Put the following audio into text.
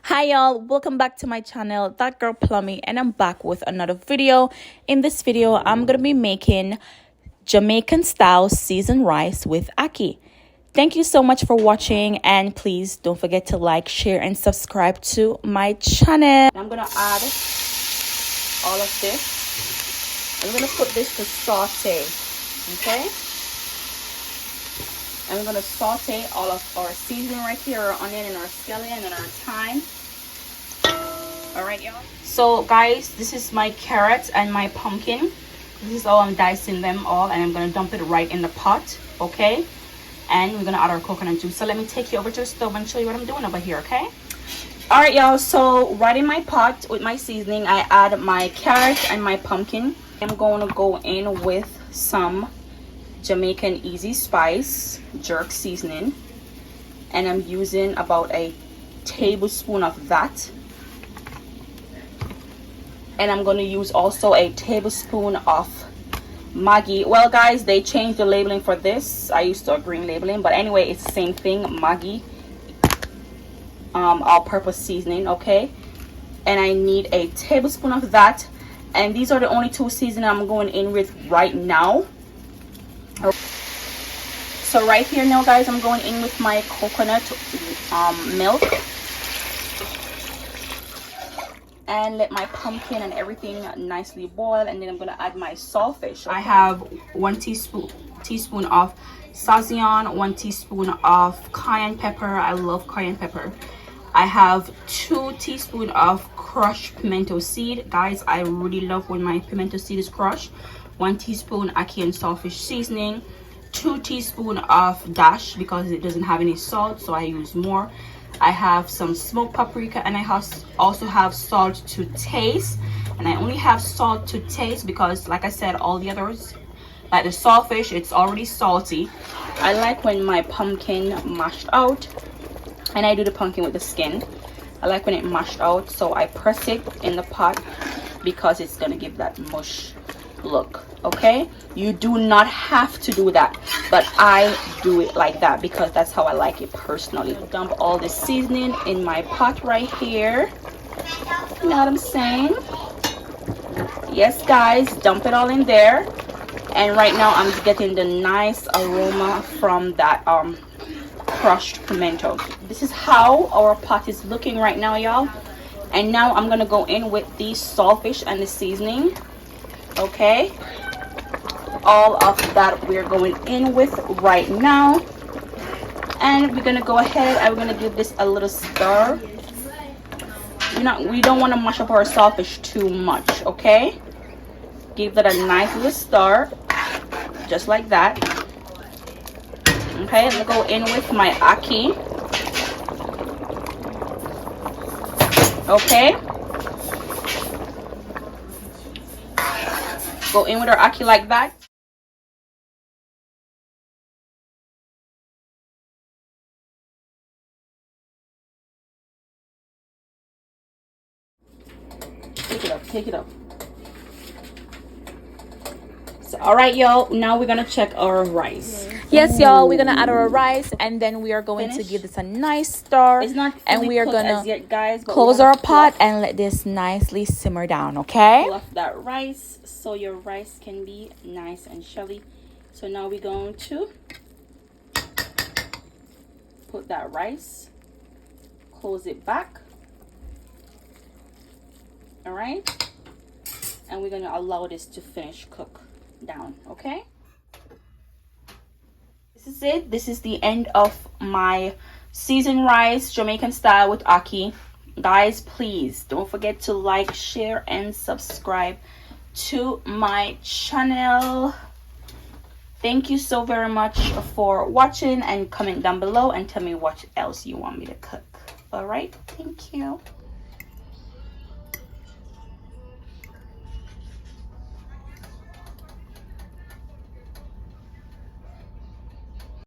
Hi y'all, welcome back to my channel, That Girl Plummy, and I'm back with another video. In this video, I'm gonna be making Jamaican style seasoned rice with ackee. Thank you so much for watching, and please don't forget to like, share, and subscribe to my channel. I'm gonna add all of this. I'm gonna put this to saute, okay? And we're gonna saute all of our seasoning right here, our onion and our scallion and our thyme. All right, y'all. So guys, this is my carrot and my pumpkin. This is all, I'm dicing them all, and I'm gonna dump it right in the pot, okay? And we're gonna add our coconut juice. So let me take you over to the stove and show you what I'm doing over here, okay? All right, y'all. So right in my pot with my seasoning, I add my carrot and my pumpkin. I'm going to go in with some Jamaican Easispice jerk seasoning, and I'm using about a tablespoon of that, and I'm going to use also a tablespoon of Maggi. Well guys, they changed the labeling for this. I used to green labeling, but anyway, it's the same thing. Maggi all-purpose seasoning, okay? And I need a tablespoon of that, and these are the only two seasonings I'm going in with right now. So right here now guys, I'm going in with my coconut milk, and let my pumpkin and everything nicely boil, and then I'm gonna add my saltfish. Okay? I have 1 teaspoon of Sazon, 1 teaspoon of cayenne pepper. I love cayenne pepper. I have 2 teaspoons of crushed pimento seed. Guys, I really love when my pimento seed is crushed. 1 teaspoon Ackee&Saltfish seasoning, 2 teaspoons of Dash because it doesn't have any salt, so I use more. I have some smoked paprika, and I also have salt to taste. And I only have salt to taste because, like I said, all the others, like the saltfish, it's already salty. I like when my pumpkin mashed out, and I do the pumpkin with the skin. I like when it mashed out, so I press it in the pot because it's gonna give that mush look, okay? You do not have to do that, but I do it like that because that's how I like it personally. Dump all the seasoning in my pot right here. You know what I'm saying? Yes guys, dump it all in there. And right now I'm getting the nice aroma from that crushed pimento. This is how our pot is looking right now, y'all. And now I'm gonna go in with the saltfish and the seasoning, okay? All of that we're going in with right now, and we're gonna go ahead and we're gonna give this a little stir. We don't want to mash up our saltfish too much, okay? Give that a nice little stir, just like that. Okay, let's go in with my ackee. Okay, go in with our ackee like that. Take it up. So, all right, y'all, now we're gonna check our rice. Yes, y'all, we're gonna add our rice, and then we are going to give this a nice stir. It's not, and we are gonna yet, guys, close our pot and let this nicely simmer down, okay? Fluff that rice so your rice can be nice and shelly. So now we're going to put that rice, close it back, all right? And we're gonna allow this to finish cook down, okay? This is it. This is the end of my seasoned rice Jamaican style with ackee. Guys, please don't forget to like, share, and subscribe to my channel. Thank you so very much for watching, and comment down below and tell me what else you want me to cook. All right, thank you.